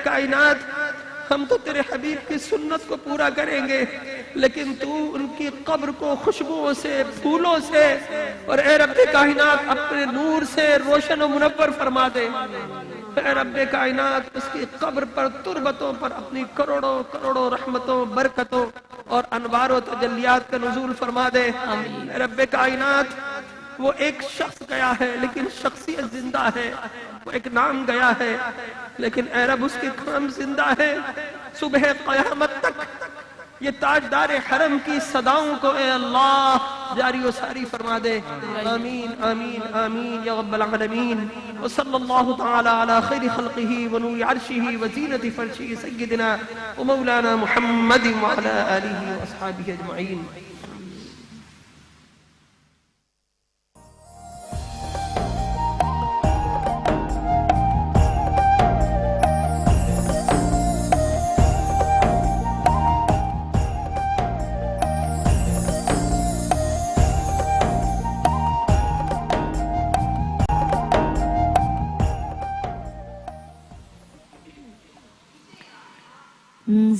کائنات ہم تو تیرے حبیب کی سنت کو پورا کریں گے، لیکن تو ان کی قبر کو خوشبوؤں سے، پھولوں سے اور اے رب کائنات اپنے نور سے روشن و منور فرما دے۔ اے رب کائنات اس کی قبر پر، تربتوں پر اپنی کروڑوں کروڑوں رحمتوں، برکتوں اور انوار و تجلیات کا نزول فرما دے۔ اے رب کائنات وہ ایک شخص گیا ہے لیکن شخصیت زندہ ہے، وہ ایک نام گیا ہے لیکن اے رب اس کے کام زندہ ہے۔ صبح قیامت تک یہ تاجدار حرم کی صداؤں کو اے اللہ جاری و ساری فرما دے۔ آمین آمین آمین یا رب العالمین۔ وصلی اللہ تعالی علی خیر خلقہ ونور عرشہ وزینت فرشہ سیدنا ومولانا محمد وعلی آلہ واصحابہ اجمعین۔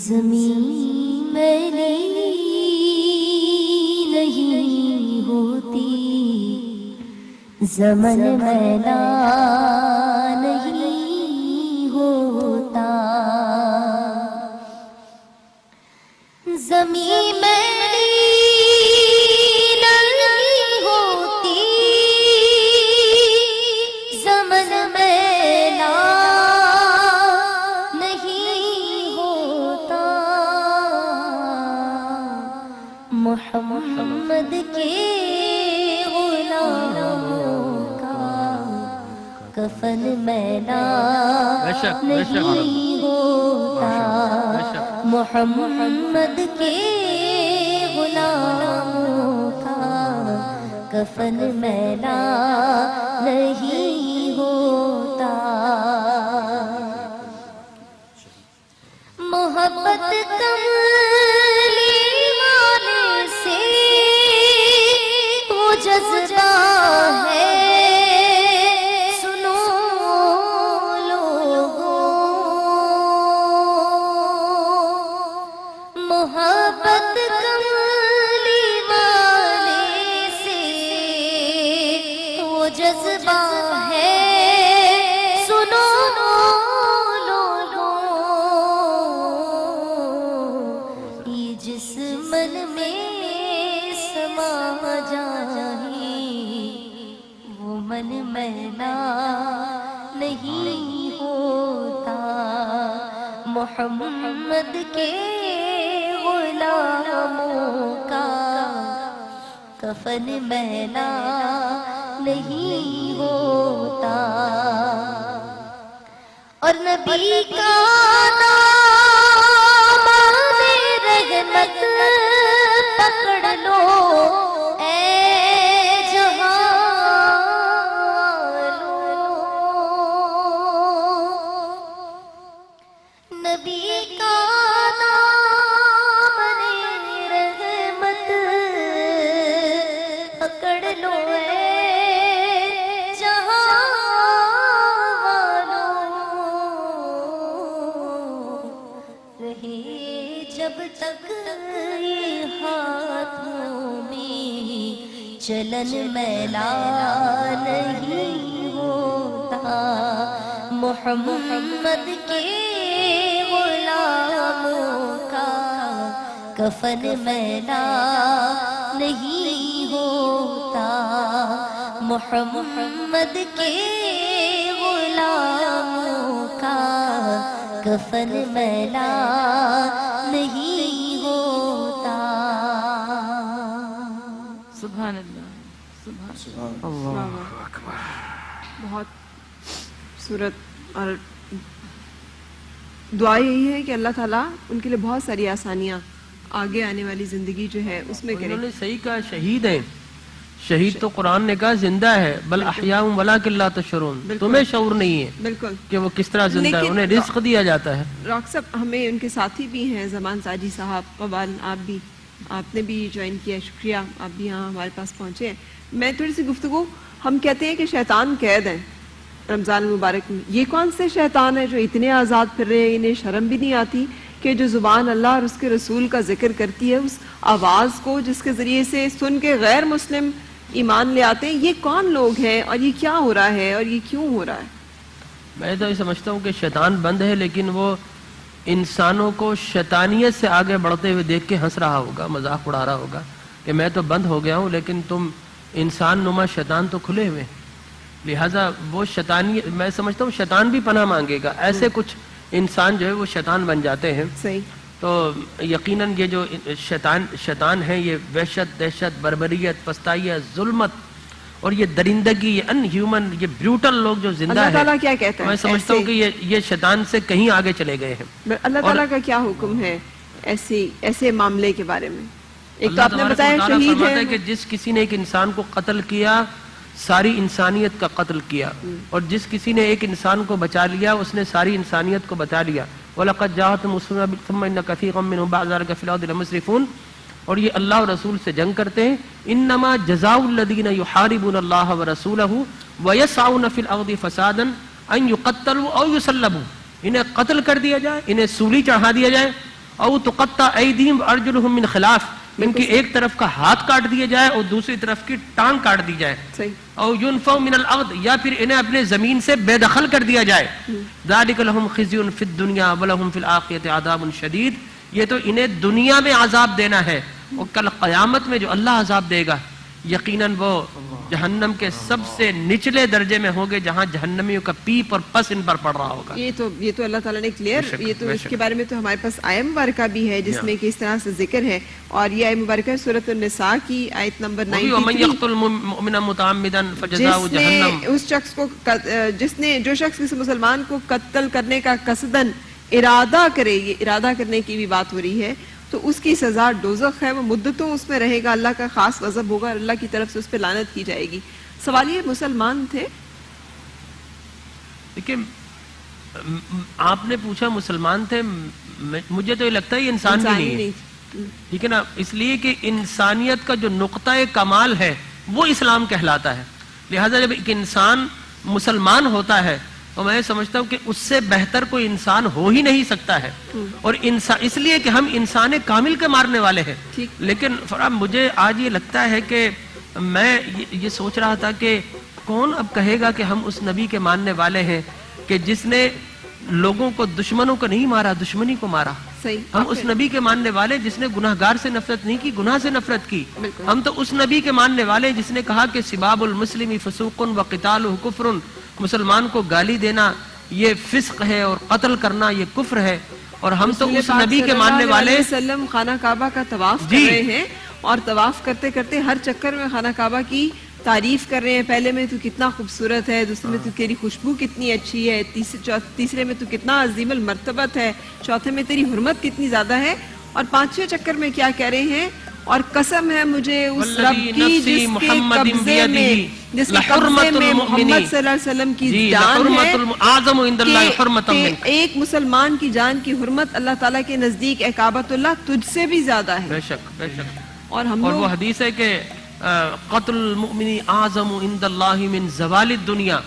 زمین میلی نہیں ہوتی، زمن میلا نہیں ہوتا، زمین میلی نہیں ہوتی، زمن میلا محمد کے غلاموں کا کفن میلا نہیں ہوتا، محمد کے غلاموں کا کفن میلا نہیں ہوتا۔ محبت کملی سے وہ جذبہ ہے، سنو لوگوں، محبت کملی والے سے وہ جذبہ ہے، سنو لوگوں، یہ جس من میں سما جائے وہ من میلا نہیں ہوتا، محمد کے غلاموں کا کفن میلا نہیں ہوتا، اور نبی کا نام رحمت پکڑ لو اے جہاں لو، نبی کا نام رحمت پکڑ لو اے جہاں رہے جب تک یہ ہاتھوں میں چلن میلا نہیں ہوتا، محمد کے غلاموں کا کفن میلا نہیں ہوتا، محمد کے غلاموں کا کفن میلا نہیں ہوتا۔ سبحان اللہ، سبحان اللہ اکبر۔ بہت صورت اور دعا یہی ہے کہ اللہ تعالیٰ ان کے لیے بہت ساری آسانیاں آگے آنے والی زندگی جو ہے اس میں کرے۔ انہوں نے صحیح کہا، شہید ہیں، شہید تو قرآن نے کہا زندہ ہے، بل احیاء ولکن لا تشعرون، تمہیں شعور نہیں ہے بالکل کہ وہ کس طرح زندہ ہے، انہیں رزق دیا جاتا ہے۔ ڈاکٹر صاحب ہمیں ان کے ساتھی بھی ہیں، زمان ساجی صاحب، قبال آپ نے بھی جوائن کیا، شکریہ آپ بھی یہاں ہمارے پاس پہنچے ہیں۔ میں تھوڑی سی گفتگو، ہم کہتے ہیں کہ شیطان قید ہے رمضان المبارک میں. یہ کون سے شیطان ہیں جو اتنے آزاد پھر رہے ہیں, انہیں شرم بھی نہیں آتی کہ جو زبان اللہ اور اس کے رسول کا ذکر کرتی ہے, اس آواز کو جس کے ذریعے سے سن کے غیر مسلم ایمان لے آتے ہیں, یہ کون لوگ ہیں اور یہ کیا ہو رہا ہے اور یہ کیوں ہو رہا ہے؟ میں تو یہ سمجھتا ہوں کہ شیطان بند ہے, لیکن وہ انسانوں کو شیطانیت سے آگے بڑھتے ہوئے دیکھ کے ہنس رہا ہوگا, مذاق اڑا رہا ہوگا کہ میں تو بند ہو گیا ہوں, لیکن تم انسان نما شیطان تو کھلے ہوئے. لہٰذا وہ شیطانی, میں سمجھتا ہوں شیطان بھی پناہ مانگے گا. ایسے کچھ انسان جو ہے وہ شیطان بن جاتے ہیں. صحیح. تو یقیناً یہ جو شیطان ہے, یہ وحشت, دہشت, بربریت, پستائیت, ظلمت اور یہ درندگی, یہ ان ہیومن, یہ بریوٹل لوگ جو زندہ اللہ ہیں, تعالیٰ کیا کہتا ہے؟ میں سمجھتا ہوں کہ یہ شیطان سے کہیں آگے چلے گئے ہیں. اللہ تعالیٰ کا کیا حکم ہے ایسے معاملے کے بارے میں؟ ایک تو آپ نے اللہ بتایا تبارک و تعالیٰ شہید فرماتا ہے ہے کہ جس کسی نے ایک انسان کو قتل کیا, ساری انسانیت کا قتل کیا, اور جس کسی نے ایک انسان کو بچا لیا, اس نے ساری انسانیت کو بچا لیا. وَلَقَدْ جَاءَتْهُمْ رُسُلُنَا ثُمَّ إِنَّ كَثِيرًا مِّنْهُمْ بَعْدَ ذَلِكَ فِي الْأَرْضِ لَمُسْرِفُونَ. اور یہ اللہ اور رسول سے جنگ کرتے ہیں. انما جزاء الذین یحاربون اللہ ورسولہ ویسعون فی الارض فسادا ان یقتلوا او یصلبوا, انہیں قتل کر دیا جائے, انہیں سولی چڑھا دیا جائے, او تقطع ایدیہم وارجلہم من خلاف, ان کی ایک طرف کا ہاتھ کاٹ دیا جائے اور دوسری طرف کی ٹانگ کاٹ دی جائے, او ينفوا من الارض, یا پھر انہیں اپنے زمین سے بے دخل کر دیا جائے. ذالک لہم خزی فی الدنیا ولہم فی الآخرۃ عذاب شدید. یہ تو انہیں دنیا میں عذاب دینا ہے, اور کل قیامت میں جو اللہ عذاب دے گا یقیناً وہ جہنم کے سب سے نچلے درجے میں ہوں گے, جہاں جہنمیوں کا پیپ اور پس ان پر پڑ رہا ہوگا. یہ تو اللہ تعالیٰ نے کلیئر, یہ تو اس کے بارے میں تو ہمارے پاس آیت مبارکہ بھی ہے جس میں کہ اس طرح سے ذکر ہے, اور یہ آیت مبارکہ سورۃ النساء کی آیت نمبر 93. وَمَن يَقْتُلْ مُؤْمِنًا مُتَعَمِّدًا فَجَزَاؤُهُ جَهَنَّمُ. جو شخص کسی مسلمان کو قتل کرنے کا قصداً ارادہ کرے, یہ ارادہ کرنے کی بھی بات ہو رہی ہے, تو اس کی سزا دوزخ ہے, وہ مدتوں اس میں رہے گا, اللہ کا خاص غضب ہوگا, اللہ کی طرف سے اس پہ لعنت کی جائے گی. سوال یہ مسلمان تھے؟ دیکھیں, آپ نے پوچھا مسلمان تھے, مجھے تو یہ لگتا ہے یہ انسان بھی نہیں ہے, ٹھیک ہے نا, اس لیے کہ انسانیت کا جو نقطہ کمال ہے وہ اسلام کہلاتا ہے. لہٰذا جب ایک انسان مسلمان ہوتا ہے تو میں سمجھتا ہوں کہ اس سے بہتر کوئی انسان ہو ہی نہیں سکتا ہے, اور اس لیے کہ ہم انسان کامل کے مارنے والے ہیں. لیکن فرام مجھے آج یہ لگتا ہے کہ میں یہ سوچ رہا تھا کہ کون اب کہے گا کہ ہم اس نبی کے ماننے والے ہیں کہ جس نے لوگوں کو, دشمنوں کو نہیں مارا, دشمنی کو مارا. ہم اس نبی کے ماننے والے جس نے گناہگار سے نفرت نہیں کی, گناہ سے نفرت کی. ہم تو اس نبی کے ماننے والے جس نے کہا کہ سباب المسلم فسوق وقتالہ کفر, مسلمان کو گالی دینا یہ فسق ہے اور قتل کرنا یہ کفر ہے. اور ہم تو اس نبی کے ماننے والے وسلم خانہ کعبہ کا طواف کر رہے ہیں, اور طواف کرتے کرتے ہر چکر میں خانہ کعبہ کی تعریف کر رہے ہیں. پہلے میں تو کتنا خوبصورت ہے, دوسرے میں تو تیری خوشبو کتنی اچھی ہے, تیسرے میں تو کتنا عظیم المرتبت ہے, چوتھے میں تیری حرمت کتنی زیادہ ہے, اور پانچویں چکر میں کیا کہہ رہے ہیں, اور قسم ہے مجھے اس رب کی جس کے قبضے میں محمد صلی اللہ علیہ وسلم کی جان ہے, کہ ایک مسلمان کی جان کی حرمت اللہ تعالیٰ کے نزدیک کعبۃ اللہ تجھ سے بھی زیادہ ہے. بے شک, بے شک. اور وہ حدیث ہے کہ قتل المؤمن اعظم عند اللہ من زوال الدنیا,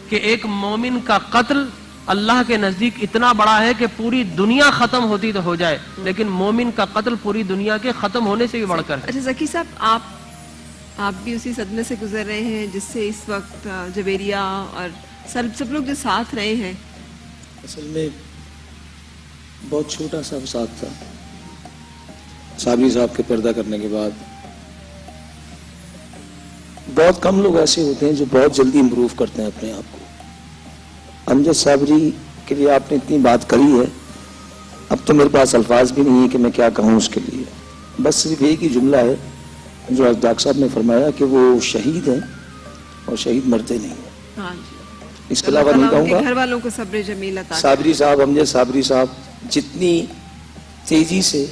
کہ ایک مومن کا قتل اللہ کے نزدیک اتنا بڑا ہے کہ پوری دنیا ختم ہوتی تو ہو جائے, لیکن مومن کا قتل پوری دنیا کے ختم ہونے سے بھی بڑھ کر ہے. اچھا ذکی صاحب, آپ بھی اسی صدمے سے گزر رہے ہیں جس سے اس وقت جبیریہ اور سب لوگ جو ساتھ رہے ہیں؟ اصل میں بہت چھوٹا سا ساتھ تھا. صابری صاحب کے پردہ کرنے کے بعد بہت کم لوگ ایسے ہوتے ہیں جو بہت جلدی امپروو کرتے ہیں اپنے آپ کو. امجد صابری کے لیے آپ نے اتنی بات کری ہے, اب تو میرے پاس الفاظ بھی نہیں ہے کہ میں کیا کہوں اس کے لیے. بس صرف ایک ہی جملہ ہے جو ڈاکٹر صاحب نے فرمایا کہ وہ شہید ہیں اور شہید مرتے نہیں ہیں. اس کے علاوہ نہیں کہوں گا. گھر والوں کو صبر جمیل عطا. صابری صاحب, امجد صابری صاحب جتنی تیزی سے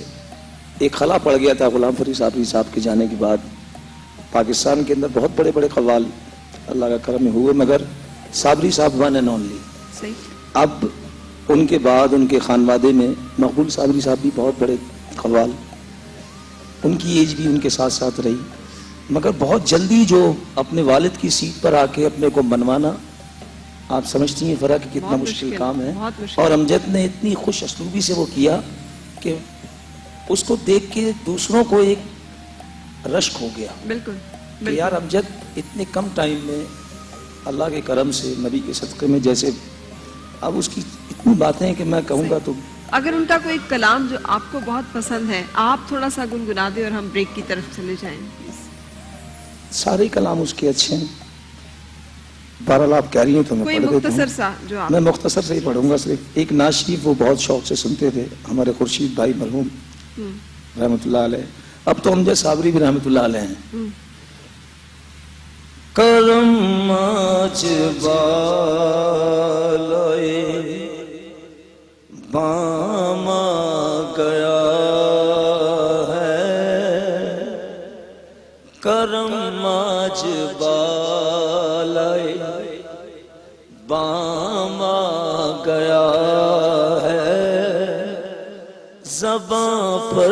ایک خلا پڑ گیا تھا غلام فرید صابری صاحب کے جانے کے بعد, پاکستان کے اندر بہت بڑے بڑے قوال اللہ کا کرم میں ہوئے, مگر صابری صاحب ون اینڈ اونلی. اب ان کے بعد ان کے خانوادے میں مقبول صابری صاحب بھی بہت بڑے قوال, ان کی ایج بھی ان کے ساتھ ساتھ رہی, مگر بہت جلدی جو اپنے والد کی سیٹ پر آ کے اپنے کو منوانا, آپ سمجھتی ہیں فرا کہ کتنا بہت مشکل مشکل، کام ہے. بہت مشکل. اور امجد نے اتنی خوش اسلوبی سے وہ کیا کہ اس کو دیکھ کے دوسروں کو ایک رشک ہو گیا بالکل کہ یار امجد اتنے کم ٹائم میں اللہ کے کرم سے نبی کے صدقے میں جیسے اب اس کی اتنی باتیں ہیں کہ میں کہوں گا تو. اگر ان کا کوئی کلام جو آپ کو بہت پسند ہے آپ تھوڑا سا گنگنا دیں اور ہم بریک کی طرف چلے جائیں پلیز. سارے کلام اس کے اچھے ہیں. بہرحال آپ کہہ رہی ہیں تو میں کوئی پڑھ دیتا مختصر ہوں. سا جو آپ میں مختصر سے ہی پڑھوں گا. صرف ایک نعت شریف وہ بہت شوق سے سنتے تھے ہمارے خورشید بھائی مرحوم رحمۃ اللہ علیہ. اب تو امجد صابری بھی رحمۃ اللہ علیہ ہیں. کرم آج بالائے بام گیا ہے. کرم آج بالائے بام گیا ہے. زباں پر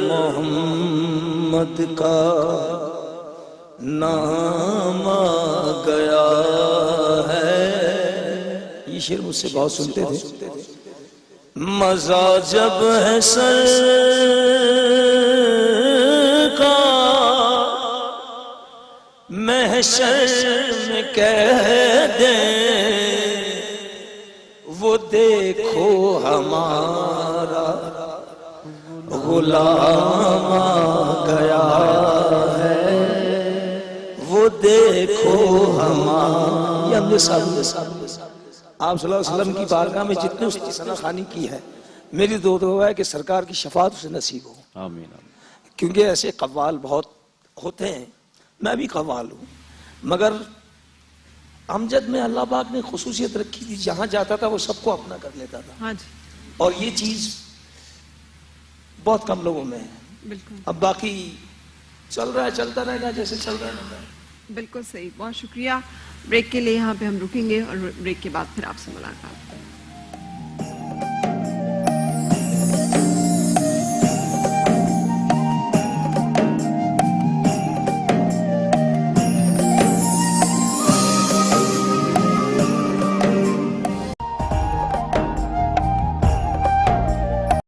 محمد کا نام آ گیا ہے. یہ شعر مجھ سے بہت سنتے تھے. مزہ جب ہے سر کا محشر میں کہہ دیں وہ دیکھو ہمارا غلام آ گیا ہے. وہ دیکھو ہمارا. یہ ہم نے آپ صلی اللہ علیہ وسلم کی بارگاہ میں جتنے اس کی ثناخوانی کی ہے میری دعا ہے کہ سرکار کی شفاعت اسے نصیب ہو. آمین. کیونکہ ایسے قوال بہت ہوتے ہیں. میں بھی قوال ہوں مگر امجد میں اللہ پاک نے خصوصیت رکھی تھی جہاں جاتا تھا وہ سب کو اپنا کر لیتا تھا. ہاں جی اور یہ چیز بہت کم لوگوں میں ہے. بالکل اب باقی چل رہا ہے چلتا رہے گا جیسے چل رہا ہے. بالکل صحیح. بہت شکریہ. بریک کے لیے یہاں پہ ہم رکیں گے اور بریک کے بعد پھر آپ سے ملاقات.